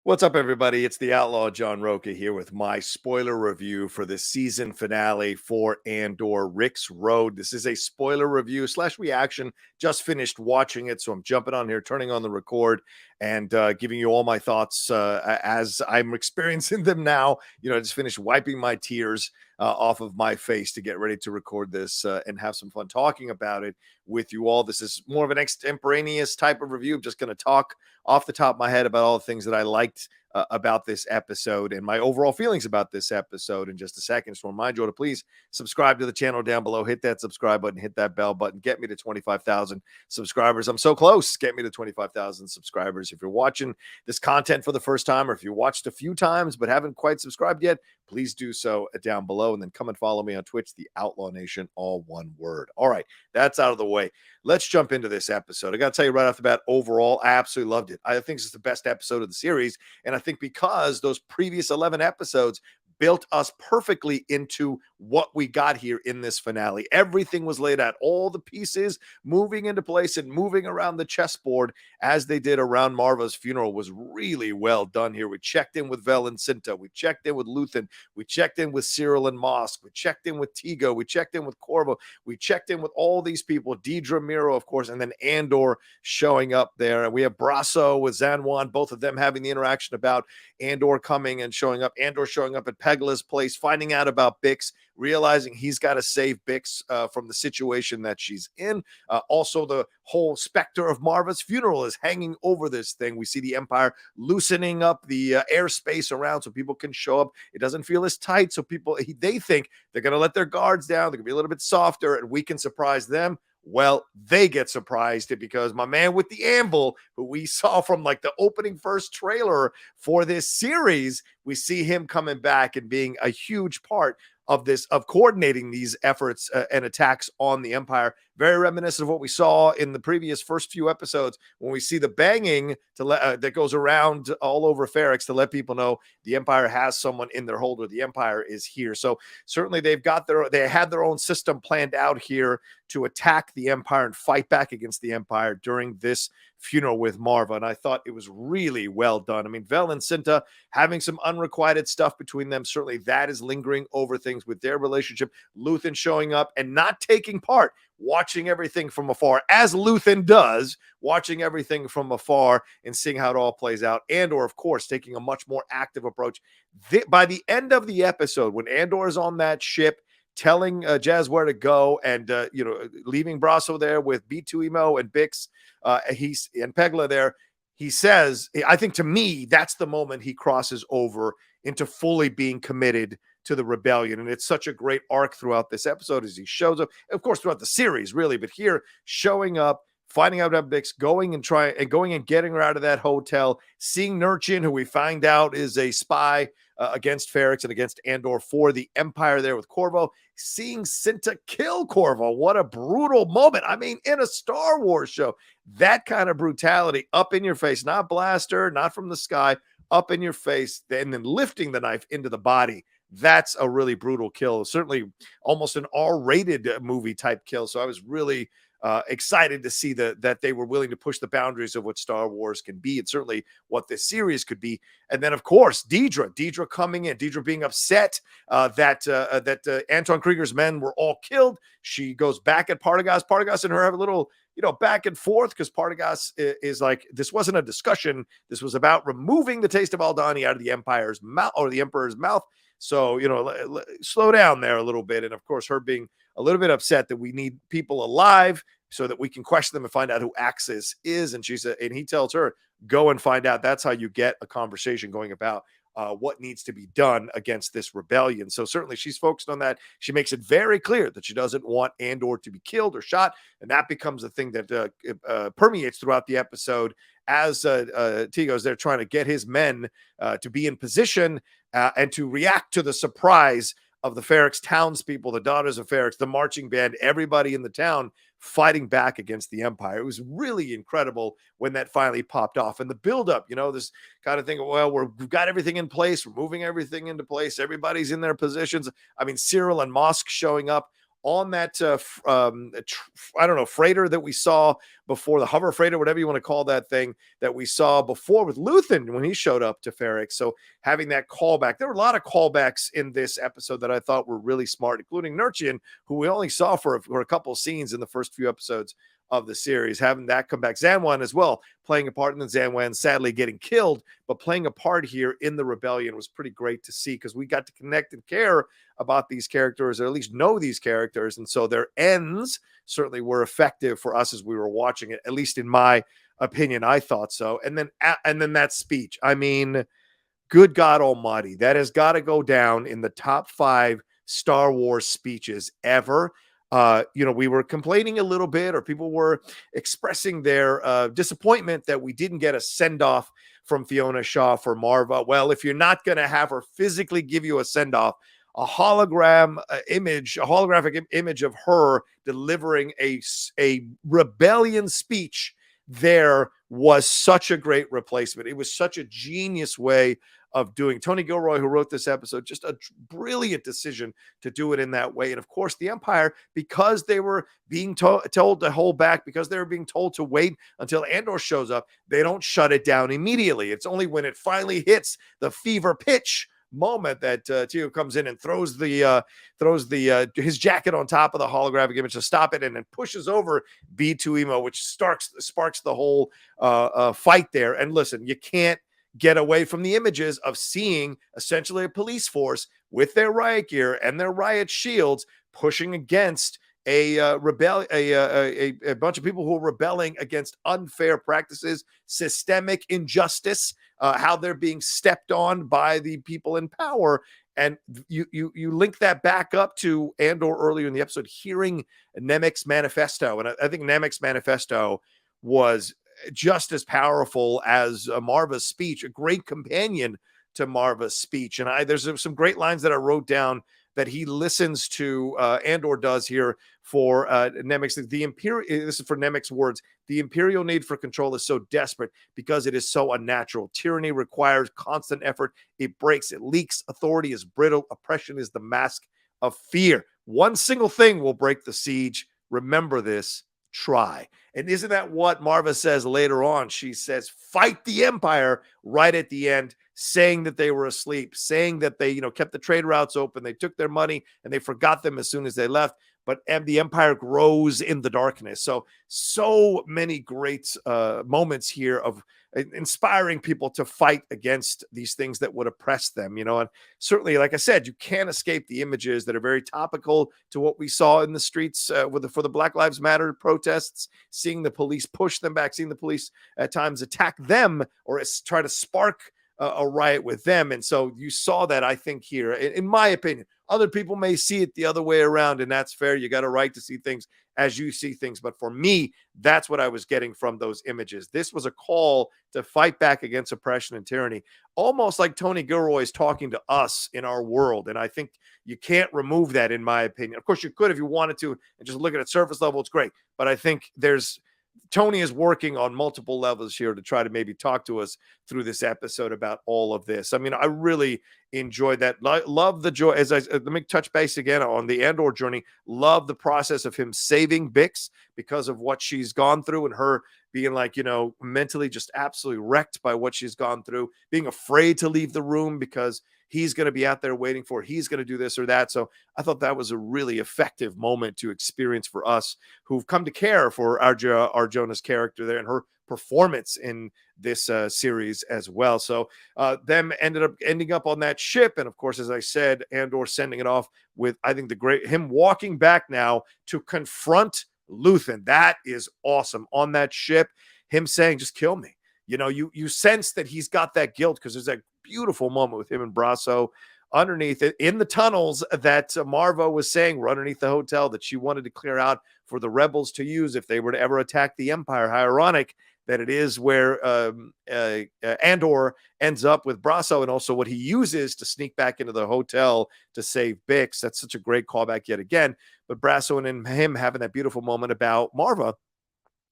What's up, everybody? It's the Outlaw John Rocha here with my spoiler review for the season finale for Andor Rix Road. This is a spoiler review slash reaction. Just finished watching it, so I'm jumping on here, turning on the record, and giving you all my thoughts as I'm experiencing them now. I just finished wiping my tears off of my face to get ready to record this and have some fun talking about it with you all. This is more of an extemporaneous type of review. I'm just going to talk off the top of my head about all the things that I liked about this episode and my overall feelings about this episode in just a second. So remind you all to please subscribe to the channel down below, hit that subscribe button, hit that bell button, get me to 25,000 subscribers. I'm so close. Get me to 25,000 subscribers. If you're watching this content for the first time, or if you watched a few times but haven't quite subscribed yet, please do so down below, and then come and follow me on Twitch, the Outlaw Nation, all one word. All right, that's out of the way. Let's jump into this episode. I got to tell you right off the bat, overall, I absolutely loved it. I think this is the best episode of the series, and I think because those previous 11 episodes built us perfectly into what we got here in this finale. Everything was laid out, all the pieces moving into place and moving around the chessboard as they did around Marva's funeral was really well done here. We checked in with Vel and Cinta. We checked in with Lutheran. We checked in with Cyril and Mosk. We checked in with Tigo. We checked in with Corvo. We checked in with all these people. Deidra, Miro, of course, and then Andor showing up there. And we have Brasso with Zanwan, both of them having the interaction about Andor coming and showing up. Andor showing up at Pegla's place, finding out about Bix, realizing he's got to save Bix from the situation that she's in. Also, the whole specter of Marva's funeral is hanging over this thing. We see the Empire loosening up the airspace around so people can show up. It doesn't feel as tight, so they think they're going to let their guards down. They're going to be a little bit softer, and we can surprise them. Well, they get surprised because my man with the anvil, who we saw from like the opening first trailer for this series, we see him coming back and being a huge part of coordinating these efforts and attacks on the Empire. Very reminiscent of what we saw in the previous first few episodes when we see the banging that goes around all over Ferrix to let people know the Empire has someone in their hold, or the Empire is here. So certainly they had their own system planned out here to attack the Empire and fight back against the Empire during this funeral with Marva, and I thought it was really well done. I mean, Vel and Cinta having some unrequited stuff between them, certainly that is lingering over things with their relationship. Lutheran showing up and not taking part, watching everything from afar, as Lutheran does, watching everything from afar and seeing how it all plays out. Andor, of course, taking a much more active approach. By the end of the episode, when Andor is on that ship, telling Jazz where to go, and leaving Brasso there with B2 Emo and Bix, and Pegla there, he says, I think to me, that's the moment he crosses over into fully being committed to the rebellion. And it's such a great arc throughout this episode as he shows up, of course, throughout the series, really, but here showing up, finding out about Bix, going and getting her out of that hotel, seeing Nurchin, who we find out is a spy against Ferrix and against Andor for the Empire there with Corvo, seeing Cinta kill Corvo. What a brutal moment. I mean, in a Star Wars show, that kind of brutality up in your face, not blaster, not from the sky, up in your face, and then lifting the knife into the body. That's a really brutal kill. Certainly almost an R-rated movie type kill. So I was really excited to see that they were willing to push the boundaries of what Star Wars can be, and certainly what this series could be. And then, of course, Deidra coming in, Deidra being upset that Anton Krieger's men were all killed. She goes back at Partagas. Partagas and her have a little, back and forth, because Partagas is like, this wasn't a discussion. This was about removing the taste of Aldhani out of the Empire's mouth, or the Emperor's mouth. So, slow down there a little bit. And of course, her being a little bit upset that we need people alive so that we can question them and find out who Axis is. And and he tells her, go and find out. That's how you get a conversation going about what needs to be done against this rebellion. So certainly she's focused on that. She makes it very clear that she doesn't want Andor to be killed or shot. And that becomes a thing that permeates throughout the episode as Tigo's there trying to get his men to be in position and to react to the surprise of the Ferrix townspeople, the Daughters of Ferrix, the marching band, everybody in the town fighting back against the Empire. It was really incredible when that finally popped off. And the buildup, this kind of thing, well, we've got everything in place. We're moving everything into place. Everybody's in their positions. I mean, Cyril and Mosk showing up, on that, I don't know, freighter that we saw before, the hover freighter, whatever you want to call that thing that we saw before with Lutheran when he showed up to Ferrix. So having that callback, there were a lot of callbacks in this episode that I thought were really smart, including Nurchian, who we only saw for a couple of scenes in the first few episodes of the series, having that come back. Zanwan as well, playing a part in the Zanwan, sadly getting killed, but playing a part here in the rebellion was pretty great to see, because we got to connect and care about these characters, or at least know these characters. And so their ends certainly were effective for us as we were watching it, at least in my opinion. I thought so. And then that speech, I mean, good God Almighty, that has got to go down in the top 5 Star Wars speeches ever. We were complaining a little bit, or people were expressing their disappointment that we didn't get a send-off from Fiona Shaw for Marva. Well, if you're not going to have her physically give you a send-off, a holographic image of her delivering a rebellion speech there was such a great replacement. It was such a genius way of doing. Tony Gilroy, who wrote this episode, just a brilliant decision to do it in that way. And of course, the Empire, because they were being told to hold back, because they were being told to wait until Andor shows up, they don't shut it down immediately. It's only when it finally hits the fever pitch moment that Tio comes in and throws his jacket on top of the holographic image to stop it, and then pushes over B2EMO, which sparks the whole fight there. And listen, you can't get away from the images of seeing essentially a police force with their riot gear and their riot shields pushing against a bunch of people who are rebelling against unfair practices, systemic injustice, how they're being stepped on by the people in power. And you link that back up to Andor earlier in the episode, hearing Nemik's manifesto. And I think Nemik's manifesto was just as powerful as Marva's speech, a great companion to Marva's speech. And there's some great lines that I wrote down that he listens to, Andor does here for Nemik's. This is for Nemik's words. The Imperial need for control is so desperate because it is so unnatural. Tyranny requires constant effort. It breaks, it leaks. Authority is brittle. Oppression is the mask of fear. One single thing will break the siege. Remember this. Try. And isn't that what Marva says later on? She says, fight the Empire, right at the end, saying that they were asleep, saying that they, kept the trade routes open. They took their money and they forgot them as soon as they left. But the Empire grows in the darkness. So many great moments here of inspiring people to fight against these things that would oppress them, and certainly, like I said, you can't escape the images that are very topical to what we saw in the streets for the Black Lives Matter protests, seeing the police push them back, seeing the police at times attack them or try to spark a riot with them. And so you saw that, I think, here, in my opinion. Other people may see it the other way around, and that's fair. You got a right to see things as you see things. But for me, that's what I was getting from those images. This was a call to fight back against oppression and tyranny, almost like Tony Gilroy is talking to us in our world. And I think you can't remove that, in my opinion. Of course, you could if you wanted to, and just look at it surface level. It's great. But I think Tony is working on multiple levels here to try to maybe talk to us through this episode about all of this. I mean, I really enjoyed that. Love the joy. Let me touch base again on the Andor journey. Love the process of him saving Bix because of what she's gone through, and her being mentally just absolutely wrecked by what she's gone through, being afraid to leave the room because he's going to be out there waiting for, he's going to do this or that. So I thought that was a really effective moment to experience for us who've come to care for Arjona's character there and her performance in this series as well. So them ending up on that ship. And of course, as I said, Andor sending it off with, I think, him walking back now to confront Luthen. That is awesome. On that ship, him saying, just kill me. You sense that he's got that guilt, because there's that beautiful moment with him and Brasso underneath it in the tunnels that Marva was saying were underneath the hotel that she wanted to clear out for the rebels to use if they were to ever attack the Empire. How ironic that it is where Andor ends up with Brasso, and also what he uses to sneak back into the hotel to save Bix. That's such a great callback yet again. But Brasso and him having that beautiful moment about Marva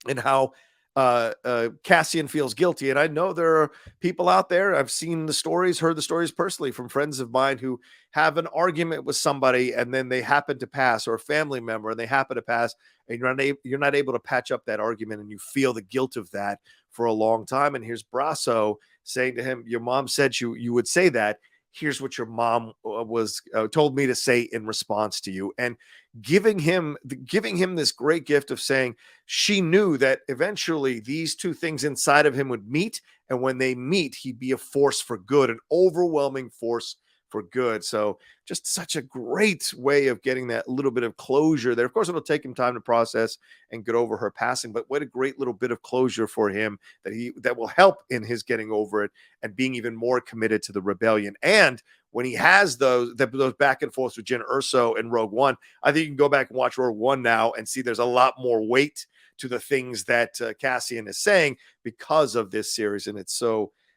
and how Cassian feels guilty. And I know there are people out there, I've seen the stories, heard the stories personally from friends of mine who have an argument with somebody and then they happen to pass, or a family member and they happen to pass, and you're not able to patch up that argument, and you feel the guilt of that for a long time. And here's Brasso saying to him, your mom said you would say that. Here's what your mom was told me to say in response to you. And giving him this great gift of saying she knew that eventually these two things inside of him would meet, and when they meet, he'd be a force for good, an overwhelming force for good. So just such a great way of getting that little bit of closure there. Of course, it'll take him time to process and get over her passing, but what a great little bit of closure for him that will help in his getting over it and being even more committed to the rebellion. And when he has those back and forth with Jyn Erso and Rogue One, I think you can go back and watch Rogue One now and see there's a lot more weight to the things that Cassian is saying because of this series, and it's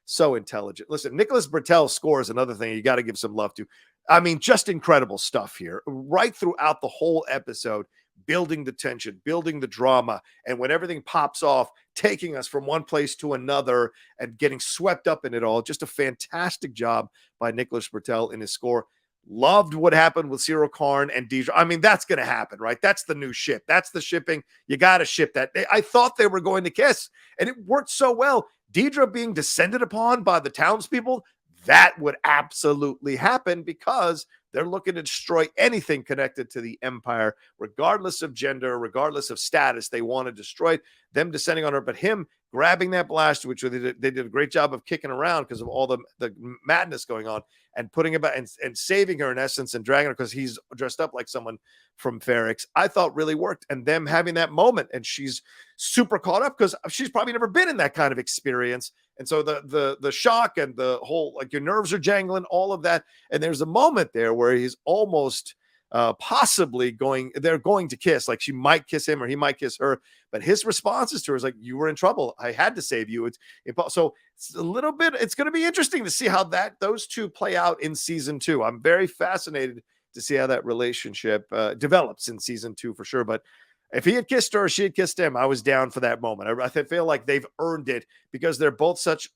so intelligent. Listen, Nicholas Britell's score is another thing you got to give some love to. I mean, just incredible stuff here, right throughout the whole episode, building the tension, building the drama, and when everything pops off, taking us from one place to another and getting swept up in it all. Just a fantastic job by Nicholas Britell in his score. Loved what happened with Cyril Karn and Deidra. I mean, that's going to happen, right? That's the new ship. That's the shipping. You got to ship that. I thought they were going to kiss, and it worked so well. Deidra being descended upon by the townspeople, that would absolutely happen because they're looking to destroy anything connected to the Empire, regardless of gender, regardless of status. They want to destroy them descending on her, but him grabbing that blaster, which they did a great job of kicking around because of all the madness going on, and putting it back and saving her in essence and dragging her because he's dressed up like someone from Ferrix, I thought really worked. And them having that moment, and she's super caught up because she's probably never been in that kind of experience. And so the shock and the whole, like, your nerves are jangling, all of that. And there's a moment there where he's almost possibly they're going to kiss, like she might kiss him or he might kiss her, but his responses to her is like, you were in trouble, I had to save you. So it's a little bit, it's going to be interesting to see how those two play out in season 2. I'm very fascinated to see how that relationship develops in season 2 for sure. But if he had kissed her or she had kissed him, I was down for that moment. I feel like they've earned it because they're both such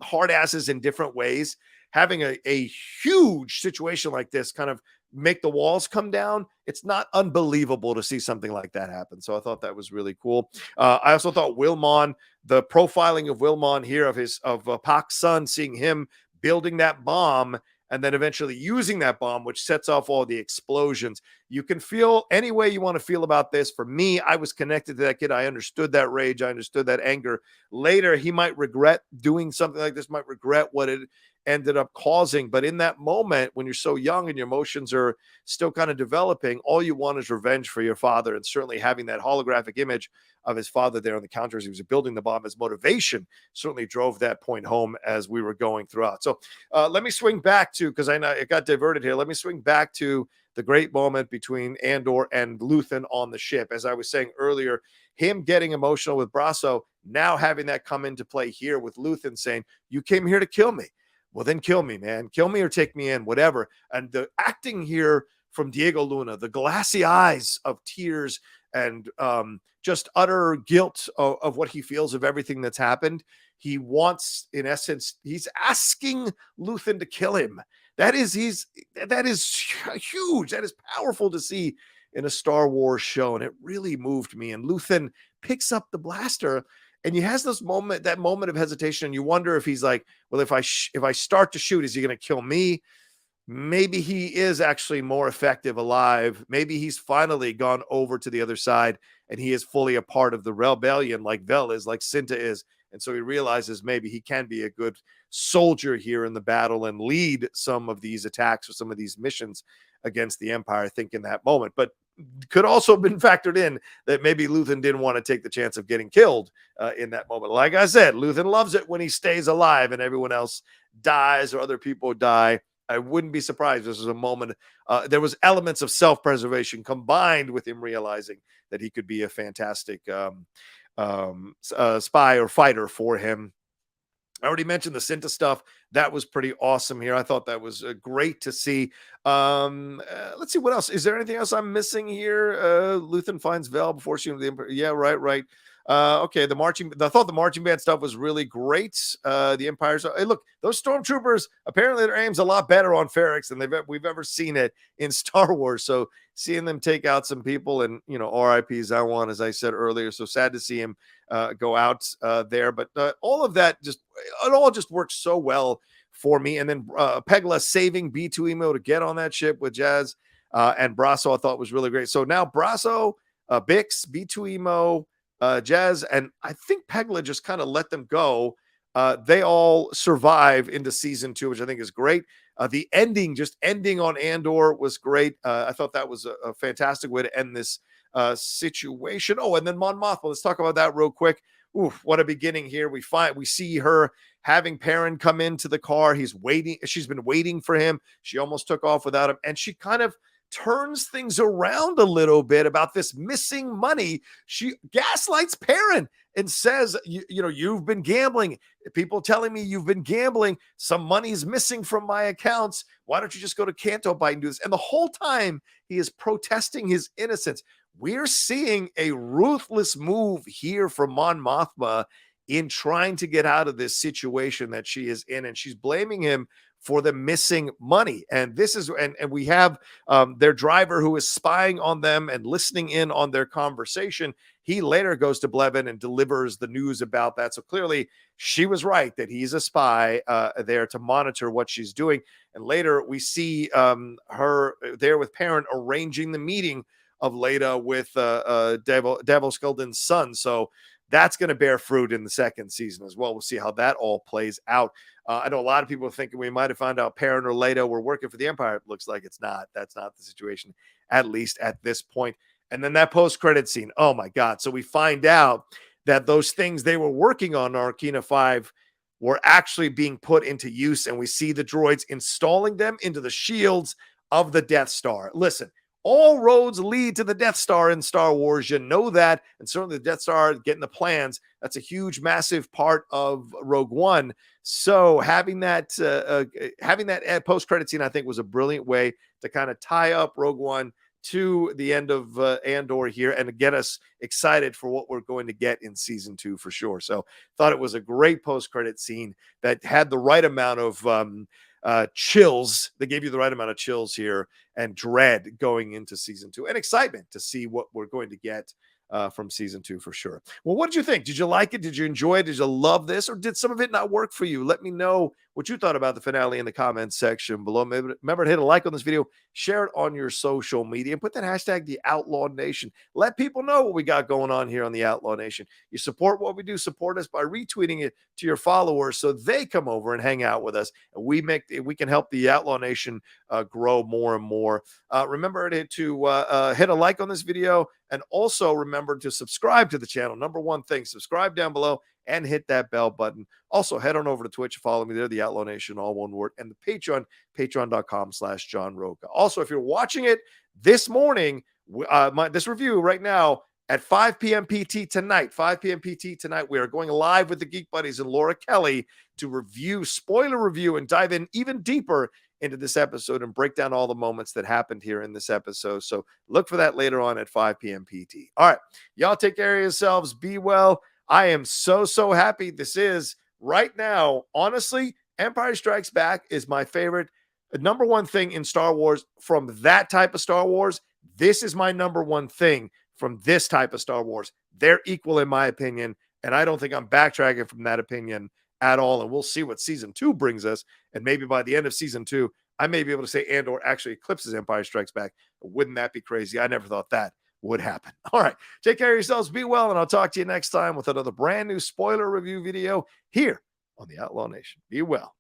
hard asses in different ways. Having a huge situation like this kind of make the walls come down, it's not unbelievable to see something like that happen. So I thought that was really cool. I also thought Wilmon, the profiling of Wilmon here of Pac's son, seeing him building that bomb and then eventually using that bomb, which sets off all the explosions. You can feel any way you want to feel about this. For me, I was connected to that kid. I understood that rage. I understood that anger. Later, he might regret doing something like this, might regret what it ended up causing. But in that moment, when you're so young and your emotions are still kind of developing, all you want is revenge for your father. And certainly having that holographic image of his father there on the counter as he was building the bomb as motivation certainly drove that point home as we were going throughout. So let me swing back to, because I know it got diverted here. Let me swing back to the great moment between Andor and Luthen on the ship. As I was saying earlier, him getting emotional with Brasso, now having that come into play here with Luthen saying, you came here to kill me. Well, then kill me, man. Kill me or take me in, whatever. And the acting here from Diego Luna, the glassy eyes of tears and just utter guilt of what he feels of everything that's happened. He wants, in essence, he's asking Luthen to kill him. That is huge. That is powerful to see in a Star Wars show. And it really moved me. And Luthen picks up the blaster, and he has that moment of hesitation. And you wonder if he's like, well, if I start to shoot, is he going to kill me? Maybe he is actually more effective alive. Maybe he's finally gone over to the other side and he is fully a part of the rebellion, like Vel is, like Cinta is. And so he realizes maybe he can be a good soldier here in the battle and lead some of these attacks or some of these missions against the Empire, I think, in that moment. But could also have been factored in that maybe Luthen didn't want to take the chance of getting killed in that moment. Like I said, Luthen loves it when he stays alive and everyone else dies or other people die. I wouldn't be surprised. This was a moment. There was elements of self-preservation combined with him realizing that he could be a fantastic spy or fighter for him. I already mentioned the Cinta stuff. That was pretty awesome here. I thought that was great to see. Let's see what else. Is there anything else I'm missing here? Luthen finds Vel before she went to the Emperor. Yeah, right. Okay, I thought the marching band stuff was really great. The Empire. So, hey, look, those stormtroopers, apparently their aim's a lot better on Ferrix than we've ever seen it in Star Wars. So seeing them take out some people, and RIP Zawan, as I said earlier. So sad to see him go out there. But all of that it all just works so well for me. And then Pegla saving B2 Emo to get on that ship with Jazz and Brasso, I thought was really great. So now Brasso, Bix, B2 Emo, Jazz, and I think Pegla just kind of let them go. They all survive into season 2, which I think is great. The ending on Andor was great. I thought that was a fantastic way to end this situation. Oh, and then Mon Mothma. Let's talk about that real quick. Oof, what a beginning here. We see her having Perrin come into the car. He's waiting. She's been waiting for him. She almost took off without him, and she kind of turns things around a little bit about this missing money. She gaslights Perrin and says, you've been gambling. People telling me you've been gambling. Some money's missing from my accounts. Why don't you just go to Canto Bight and do this? And the whole time he is protesting his innocence. We're seeing a ruthless move here from Mon Mothma in trying to get out of this situation that she is in, and she's blaming him for the missing money. And this is, and we have their driver who is spying on them and listening in on their conversation. He later goes to Blevin and delivers the news about that. So clearly she was right that he's a spy there to monitor what she's doing. And later we see her there with Perrin arranging the meeting of Leda with Davos Skulden's son. So that's going to bear fruit in the second season as well. We'll see how that all plays out. I know a lot of people are thinking we might have found out Perrin or Leda were working for the Empire. It looks like it's not. That's not the situation, at least at this point. And then that post-credit scene. Oh, my God. So we find out that those things they were working on Narkina 5 were actually being put into use, and we see the droids installing them into the shields of the Death Star. Listen, all roads lead to the Death Star in Star Wars. You know that. And certainly the Death Star getting the plans. That's a huge, massive part of Rogue One. So having that post-credit scene, I think, was a brilliant way to kind of tie up Rogue One to the end of Andor here and get us excited for what we're going to get in season 2 for sure. So thought it was a great post-credit scene that had the right amount of chills. They gave you the right amount of chills here and dread going into season 2 and excitement to see what we're going to get from season 2 for sure. Well, what did you think? Did you like it? Did you enjoy it? Did you love this? Or did some of it not work for you? Let me know what you thought about the finale in the comments section below. Remember to hit a like on this video, share it on your social media, and put that hashtag the Outlaw Nation. Let people know what we got going on here on the Outlaw Nation. You support what we do, support us by retweeting it to your followers so they come over and hang out with us, and we can help the Outlaw Nation grow more and more. Remember to hit a like on this video, and also remember to subscribe to the channel. Number one thing, subscribe down below and hit that bell button. Also, head on over to Twitch and follow me there, the Outlaw Nation, all one word, and the Patreon, patreon.com/John Rocha. Also, if you're watching it this morning, this review right now at 5 p.m. PT tonight, 5 p.m. PT tonight, we are going live with the Geek Buddies and Laura Kelly to spoiler review, and dive in even deeper into this episode and break down all the moments that happened here in this episode. So look for that later on at 5 p.m. PT. All right, y'all take care of yourselves. Be well. I am so happy. This is right now, honestly, Empire Strikes Back is my favorite, number one thing in Star Wars from that type of Star Wars. This is my number one thing from this type of Star Wars. They're equal in my opinion, and I don't think I'm backtracking from that opinion at all. And we'll see what season 2 brings us. And maybe by the end of season 2, I may be able to say Andor actually eclipses Empire Strikes Back. Wouldn't that be crazy? I never thought that would happen. All right, take care of yourselves, be well, and I'll talk to you next time with another brand new spoiler review video here on the Outlaw Nation. Be well.